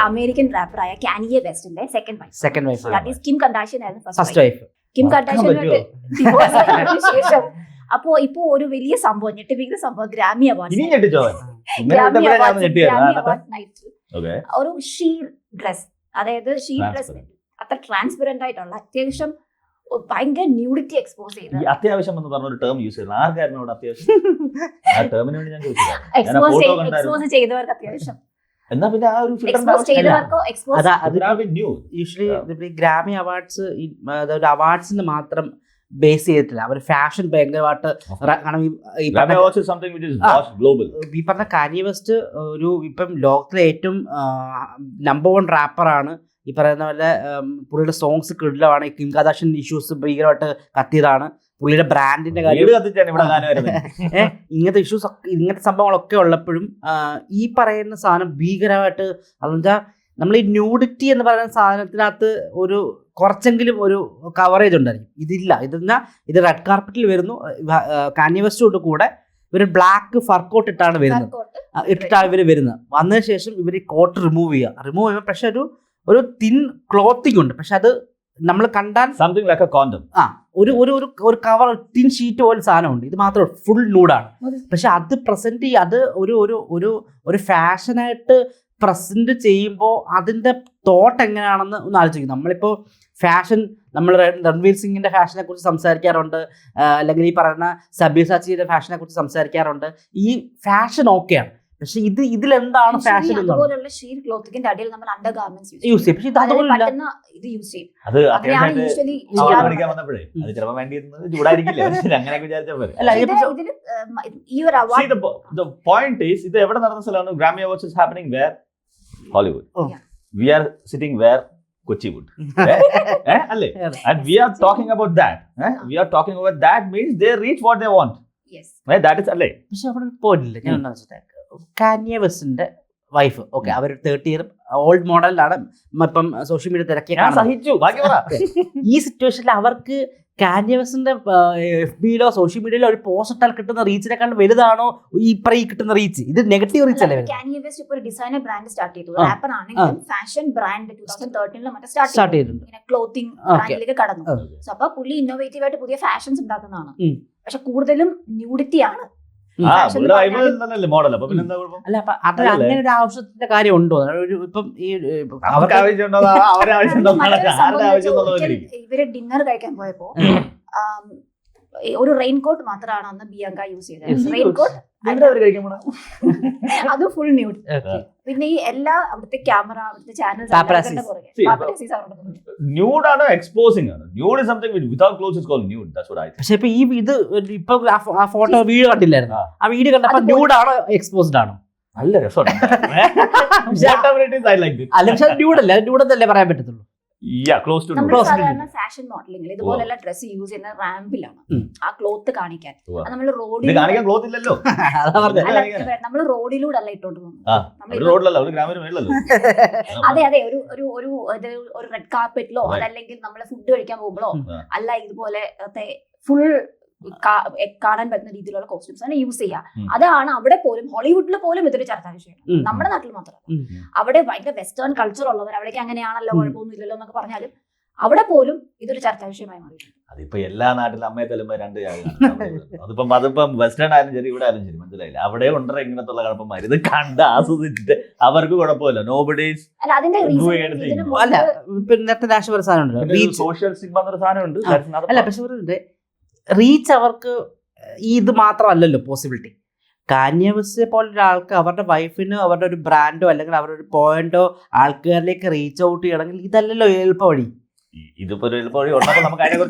American റാപ്പറായ കാനിയെ വെസ്റ്റിന്റെ second wife that is Kim Kardashian ആയിരുന്നു ഫസ്റ്റ് വൈഫ്. കിം കർദാഷിയനുമായിട്ട് ഡിവോഴ്സ് ആയതിനു ശേഷം ഇപ്പോ ഒരു വലിയ സംഭവം, ഞെട്ടിപ്പിക്കുന്ന സംഭവം, ഗ്രാമി അവാർഡ് നൈറ്റ് ഒരു ഷീർ ഡ്രസ്, അതായത് ഷീർ ഡ്രസ് അത്ര ട്രാൻസ്പെറന്റ് ആയിട്ടുള്ള അത്യാവശ്യം ഭയങ്കര ന്യൂഡിറ്റി എക്സ്പോസ് ചെയ്ത് അത്യാവശ്യം എന്ന് പറഞ്ഞ ഒരു ടേം യൂസ് ചെയ്യുന്നത് ആർക്കായിരുന്നു അവിടെ അത്യാവശ്യം? ആ ടേമിന് വേണ്ടി ഞാൻ എക്സ്പോസ് ചെയ്തവർക്ക് അത്യാവശ്യം എന്നാ പിന്നെ ആ ഒരു എക്സ്പോസ് ചെയ്തവർക്കോ എക്സ്പോസ് യൂഷ്വലി ഗ്രാമി അവാർഡ്സ് അവാർഡ്സിന് മാത്രം ബേസ് ചെയ്തിട്ടില്ല, അവർ ഫാഷൻ ഭയങ്കരമായിട്ട്. ഈ പറഞ്ഞ കാനിയെ വെസ്റ്റ് ഒരു ഇപ്പം ലോകത്തിലെ ഏറ്റവും നമ്പർ 1 റാപ്പറാണ്. ഈ പറയുന്ന പോലെ പുള്ളിയുടെ സോങ്സ് കിടിലമാണ്. കിം കർദാഷിയൻ ഇഷ്യൂസ് ഭീകരമായിട്ട് കത്തിയതാണ്. പുള്ളിയുടെ ബ്രാൻഡിന്റെ കാര്യം ഇങ്ങനത്തെ ഇഷ്യൂസ് ഇങ്ങനത്തെ സംഭവങ്ങളൊക്കെ ഉള്ളപ്പോഴും ഈ പറയുന്ന സാധനം ഭീകരമായിട്ട്, അതെന്താ നമ്മൾ ഈ ന്യൂഡിറ്റി എന്ന് പറയുന്ന സാധനത്തിനകത്ത് ഒരു കുറച്ചെങ്കിലും ഒരു കവറേജ് ഉണ്ടായിരിക്കും. ഇതില്ല. ഇത് റെഡ് കാർപ്പറ്റിൽ വരുന്നു. കാനിയെ വെസ്റ്റോട് കൂടെ ഇവർ ബ്ലാക്ക് ഫർക്കോട്ട് ഇട്ടാണ് ഇവർ വരുന്നത്. വന്നതിന് ശേഷം ഇവർ കോട്ട് റിമൂവ് ചെയ്യുമ്പോൾ പക്ഷെ ഒരു തിൻ ക്ലോത്തിങ് ഉണ്ട്. പക്ഷെ അത് നമ്മൾ കണ്ടാൽ സംതിങ് ലൈക്ക് എ കോണ്ടം. ഒരു കവർ തിൻ ഷീറ്റ് പോലെ സാധനമുണ്ട്. ഇത് മാത്രം ഫുൾ നൂഡാണ്. പക്ഷെ അത് പ്രസന്റ് അത് ഒരു ഫാഷനായിട്ട് പ്രസന്റ് ചെയ്യുമ്പോൾ അതിന്റെ തോട്ട് എങ്ങനെയാണെന്ന് ഒന്ന് ആലോചിക്കും. നമ്മളിപ്പോൾ ഫാഷൻ, നമ്മൾ രൺവീർ സിംഗിന്റെ ഫാഷനെ കുറിച്ച് സംസാരിക്കാറുണ്ട്, അല്ലെങ്കിൽ ഈ പറയുന്ന സബ്യസാച്ചിയുടെ ഫാഷനെ കുറിച്ച് സംസാരിക്കാറുണ്ട്. ഈ ഫാഷൻ ഓക്കെയാണ്, പക്ഷെ ഇതിലെന്താണ് ഫാഷൻ അതുപോലുള്ള ഷീർ ക്ലോത്തിങ്ങിന്റെ അടിയിൽ നമ്മൾ അണ്ടർ ഗാർമെന്റ്സ് യൂസ് ചെയ്യും. പക്ഷെ ഇത് അതുപോലില്ല. ഇത് യൂസ് ചെയ്യും. അത് ചിലപ്പോൾ വേണ്ടിയിരുന്നത് ചൂടായിരിക്കില്ല. അങ്ങനെയൊക്കെ വിചാരിച്ചാൽ പോയിന്റ് ഈസ് ഇത് എവിടെ നടന്ന സ്ഥലമാണ്? Grammy awards is happening where? Hollywood. We are sitting where? Kochiwood. Alle. And we are talking about that. We are talking about that means they reach what they want. Yes. Right? That is alle. പക്ഷെ അവിടെ പോയില്ല. ഞാൻ എന്താ വെച്ചിട്ട് കാനിയെ വെസ്റ്റിന്റെ wife, okay, അവർ 30 year old മോഡലിലാണ്. ഇപ്പം social media തിരക്കിയ ഈ സിറ്റുവേഷനിൽ അവർക്ക് കാനിയെ വെസ്റ്റിന്റെ FBയിലോ സോഷ്യൽ മീഡിയയിലോ ഒരു പോസ്റ്റ് ഇട്ടാൽ കിട്ടുന്ന റീച്ചിനെക്കാൾ വലുതാണോ ഈ കിട്ടുന്ന റീച്ച്? ഇത് നെഗറ്റീവ് റീച്ച് അല്ലേ? കാനിയെ വെസ്റ്റ് ഇപ്പോൾ ഒരു ഡിസൈനർ ബ്രാൻഡ് സ്റ്റാർട്ട് ചെയ്തു. റാപ്പർ ആണെങ്കിലും ഫാഷൻ ബ്രാൻഡ് 2013 മറ്റേ സ്റ്റാർട്ട് ചെയ്തിട്ടുണ്ട്. ഇങ്ങനെ ക്ലോത്തിങ് ബ്രാൻഡിലേക്ക് കടന്നു. സോ അപ്പൊ പുള്ളി ഇന്നോവേറ്റീവ് ആയിട്ട് പുതിയ ഫാഷൻസ് ഉണ്ടാക്കുന്നതാണ്. പക്ഷെ കൂടുതലും ന്യൂഡിറ്റി ആണ്. അല്ല, അപ്പൊ അത് അങ്ങനെ ഒരു ആവശ്യത്തിന്റെ കാര്യം ഉണ്ടോ? ഇപ്പം ഇവര് ഡിന്നർ കഴിക്കാൻ പോയപ്പോ ഒരു റെയിൻകോട്ട് മാത്രമാണ് അന്ന് ബിയങ്ക യൂസ് ചെയ്തത്. റെയിൻകോട്ട് അത് ഫുൾ ന്യൂഡ്. പിന്നെ ഈ എല്ലാ അവിടുത്തെ ക്യാമറ, അവിടുത്തെ ചാനൽസ് ന്യൂഡാണ്, എക്സ്പോസിംഗ് ആണ്. Nude is something without clothes is called nude. That's what I think. പക്ഷേ ഇപ്പൊ ആ ഫോട്ടോ വീഡിയോ കണ്ടില്ലായിരുന്നു? ആ വീഡിയോ കണ്ടപ്പോ ന്യൂഡ് ആണോ എക്സ്പോസ്ഡ് ആണോ? നല്ല രസമാണ്. അല്ല, പക്ഷെ ന്യൂഡല്ല, ന്യൂഡെന്നല്ലേ പറയാൻ പറ്റത്തുള്ളൂ. സാധാരണ ഫാഷൻ മോഡലിംഗിൽ ഇതുപോലെയുള്ള ഡ്രസ് യൂസ് ചെയ്യുന്ന റാമ്പിലാണ് ആ ക്ലോത്ത് കാണിക്കാൻ. നമ്മൾ നമ്മൾ റോഡിലൂടെ അല്ല ഇട്ടോണ്ട് പോകുന്നത്. അതെ അതെ, ഒരു റെഡ് കാർപ്പറ്റിലോ അതല്ലെങ്കിൽ നമ്മള് ഫുഡ് കഴിക്കാൻ പോകുമ്പോഴോ അല്ല ഇതുപോലെ ഫുൾ കാണാൻ പറ്റുന്ന രീതിയിലുള്ള കോസ്റ്റ്യൂംസ് ആണ് യൂസ് ചെയ്യുക. അതാണ് അവിടെ പോലും, ഹോളിവുഡിൽ പോലും ഇതൊരു ചർച്ചാ വിഷയമാണ്. നമ്മുടെ നാട്ടിൽ മാത്രമല്ല, അവിടെ ഭയങ്കര വെസ്റ്റേൺ കൾച്ചർ ഉള്ളവർ അവിടേക്ക് അങ്ങനെയാണല്ലോ, കുഴപ്പമൊന്നും ഇല്ലല്ലോ എന്നൊക്കെ പറഞ്ഞാലും അവിടെ പോലും ഇതൊരു ചർച്ചാ വിഷയമായി മാറിയിട്ടുണ്ട്. അതിപ്പോ എല്ലാ നാട്ടിലും അമ്മയെ തല്ലുമ്പോ രണ്ട് അതിപ്പം വെസ്റ്റേൺ ആയാലും ശരി, ഇവിടെ ആയാലും ശരി, മനസ്സിലായില്ല. അവിടെ ഉണ്ടോ ഇങ്ങനത്തുള്ള കുഴപ്പമാര് ഇത് കണ്ട് ആസ്വദിച്ചിട്ട് അവർക്ക് കുഴപ്പമില്ല. നോബഡീസ് സോഷ്യൽ സിഗ്മ എന്നൊരു സാധനമുണ്ട്. പക്ഷെ റീച്ച് അവർക്ക് ഇത് മാത്രമല്ലല്ലോ പോസിബിലിറ്റി. കാനിയെ വെസ്റ്റ് പോലൊരാൾക്ക് അവരുടെ വൈഫിനോ അവരുടെ ഒരു ബ്രാൻഡോ അല്ലെങ്കിൽ അവരുടെ ഒരു പോയിന്റോ ആൾക്കാരിലേക്ക് റീച്ച് ഔട്ട് ചെയ്യണമെങ്കിൽ ഇതല്ലല്ലോ എളുപ്പ വഴി. ഇതിപ്പോ ഒരു എളുപ്പ വഴി ഉണ്ടപ്പോൾ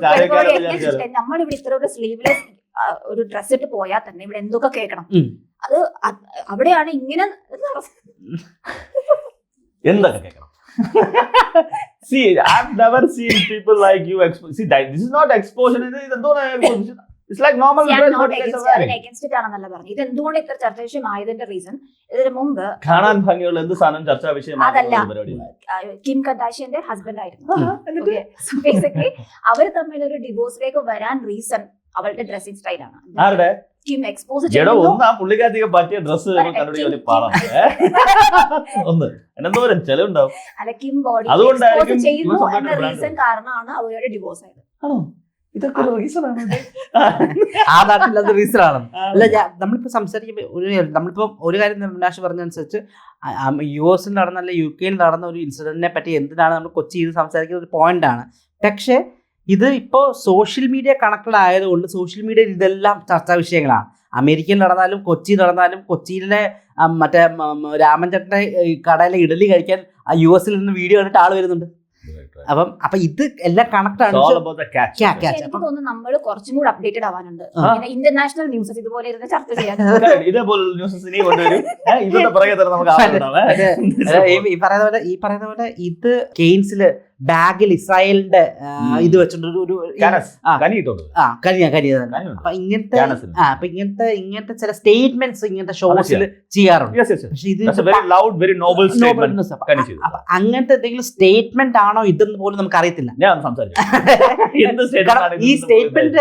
നമ്മളിവിടെ ഇത്ര ഒരു സ്ലീവ്ലെസ് ഒരു ഡ്രസ് ഇട്ട് പോയാൽ തന്നെ ഇവിടെ എന്തൊക്കെ കേൾക്കണം. അത് അവിടെയാണ് ഇങ്ങനെ എന്തൊക്കെ കേൾക്കണം. See, I've never seen people like you see that this is not exposure. It's like normal dress what you guys are wearing. Against it ആണെന്നല്ല പറഞ്ഞു. ഇത് എന്തുകൊണ്ട് ഇത്ര ചർച്ചാ വിഷയമായതിന്റെ റീസൺ ഇതിന് മുമ്പ് കാണാൻ ഭംഗിയുള്ള എന്ത് സാധനം ചർച്ചാ വിഷയമാണ്. കിം കർദാഷിയന്റെ ഹസ്ബൻഡ് ആയിരുന്നു. ബേസിക്കലി അവർ തമ്മിൽ ഒരു ഡിവോഴ്സിലേക്ക് വരാൻ റീസൺ അവളുടെ ഡ്രസ്സിംഗ് സ്റ്റൈലാണ്. കിം എക്സ്പോസ് ജഡോ ചെയ്യുന്നു. ഒന്ന് ആ പുള്ളിക്കാരത്തേക്ക് പറ്റിയ ഡ്രസ്സ് കണ്ടുപിടിക്കാൻ വലിയ പാടാണ്. ഒന്ന് എന്നെന്തോരം ചെലവുണ്ടാവും. അല്ല, കിം ബോഡി അതുകൊണ്ടായിരിക്കും എക്സ്പോസ് ചെയ്യുന്നു ഇവൻ എന്ന സ്വന്തമായിട്ട് റീസൺ കാരണമാണ് അവരുടെ ഡിവോഴ്സ് ആയത്. ആണോ? ഇതൊക്കെ ഒരു റീസൺ ആണ്. ആ നാട്ടിൽ അത് റീസൺ ആണ്. അല്ല, നമ്മളിപ്പോ സംസാരിക്കുമ്പോൾ നമ്മളിപ്പോ ഒരു കാര്യം അഭിലാഷ് പറഞ്ഞനുസരിച്ച് US നടന്ന അല്ലെ UK നടന്ന ഒരു ഇൻസിഡന്റിനെ പറ്റി എന്തിനാണ് നമ്മൾ കൊച്ചിയിൽ സംസാരിക്കുന്ന ഒരു പോയിന്റ് ആണ്. പക്ഷേ ഇത് ഇപ്പോൾ സോഷ്യൽ മീഡിയ കണക്റ്റഡ് ആയതുകൊണ്ട് സോഷ്യൽ മീഡിയയിൽ ഇതെല്ലാം ചർച്ചാ വിഷയങ്ങളാണ്. അമേരിക്കയിൽ നടന്നാലും കൊച്ചി നടന്നാലും കൊച്ചിയിലെ മറ്റേ രാമൻ ചേട്ടൻ്റെ കടയിലെ ഇഡലി കഴിക്കാൻ US നിന്ന് വീഡിയോ കണ്ടിട്ട് ആൾ വരുന്നുണ്ട്. അപ്പൊ ഇത് എല്ലാം കണക്ട് ആണ്. എനിക്ക് തോന്നുന്നു നമ്മൾ കുറച്ചും കൂടി അപ്ഡേറ്റഡ് ആവാനുണ്ട്. ഇന്റർനാഷണൽ ന്യൂസസ് ഇതുപോലെ ഇരുന്ന് ചർച്ച ചെയ്യാൻ ഇതേപോലെ ന്യൂസസ് ഇനി കൊണ്ടുവരും. ഇതൊക്കെ പുറകെ തന്നെ നമുക്ക് ഈ പറയുന്ന പോലെ ഇത് കെയ്ൻസില് ബാഗിൽ ഇസ്രായേലിന്റെ ഇത് വെച്ചിട്ടുണ്ട് ഒരു അപ്പൊ ഇങ്ങനത്തെ ചില സ്റ്റേറ്റ്മെന്റ്സ് ഇങ്ങനത്തെ ഷോസിൽ ചെയ്യാറുണ്ട്. പക്ഷെ ഇത് അങ്ങനത്തെ എന്തെങ്കിലും സ്റ്റേറ്റ്മെന്റ് ആണോ ഇതെന്ന് പോലും നമുക്ക് അറിയത്തില്ല. ഈ സ്റ്റേറ്റ്മെന്റ്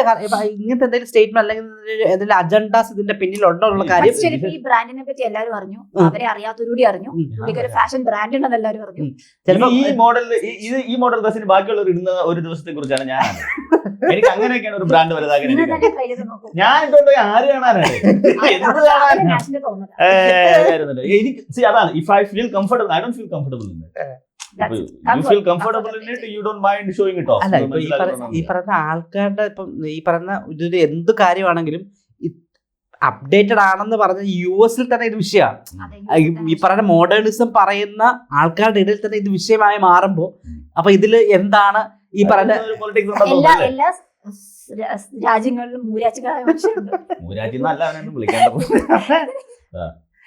ഇങ്ങനത്തെ എന്തെങ്കിലും സ്റ്റേറ്റ്മെന്റ് അല്ലെങ്കിൽ എന്തെങ്കിലും അജണ്ടാസ് ഇതിന്റെ പിന്നിലുണ്ടോ എന്നുള്ള കാര്യം ഈ ബ്രാൻഡിനെ പറ്റി എല്ലാവരും അറിഞ്ഞു, അവരെ അറിയാത്തവരൂടി അറിഞ്ഞു. ഒരു ഫാഷൻ ബ്രാൻഡ് ഉണ്ടെന്ന് എല്ലാവരും അറിഞ്ഞു. ഈ മോഡൽ ഡ്രസ്സിന് ബാക്കിയുള്ളവർ ഇടുന്ന ഒരു ദിവസത്തെ കുറിച്ചാണ് ഞാൻ. എനിക്ക് അങ്ങനെയൊക്കെയാണ് ഒരു ബ്രാൻഡ് വലുതാക്കാൻ. ഞാൻ ഇട്ടുണ്ടോ ആര് കാണാനാണ്, എന്ത് കാണാനാണ്? എനിക്ക് അതാണ്, if I feel comfortable, I don't feel comfortable in it. You feel comfortable in it, you don't mind showing it off. അല്ല, ഈ പറയുന്ന ആൾക്കാരുടെ ഇപ്പം ഈ പറയുന്ന ഇതൊരു എന്ത് കാര്യമാണെങ്കിലും അപ്ഡേറ്റഡ് ആണെന്ന് പറഞ്ഞ US തന്നെ ഇത് വിഷയമാണ്. ഈ പറയുന്ന മോഡേണിസം പറയുന്ന ആൾക്കാരുടെ ഇടയിൽ തന്നെ ഇത് വിഷയമായി മാറുമ്പോ അപ്പൊ ഇതില് എന്താണ് ഈ പറയുന്ന എല്ലാ രാജ്യങ്ങളിലും മൂരാച്ചികളായ മനുഷ്യരുണ്ട്. മൂരാച്ചി എന്നല്ല അവനെ വിളിക്കേണ്ടത്.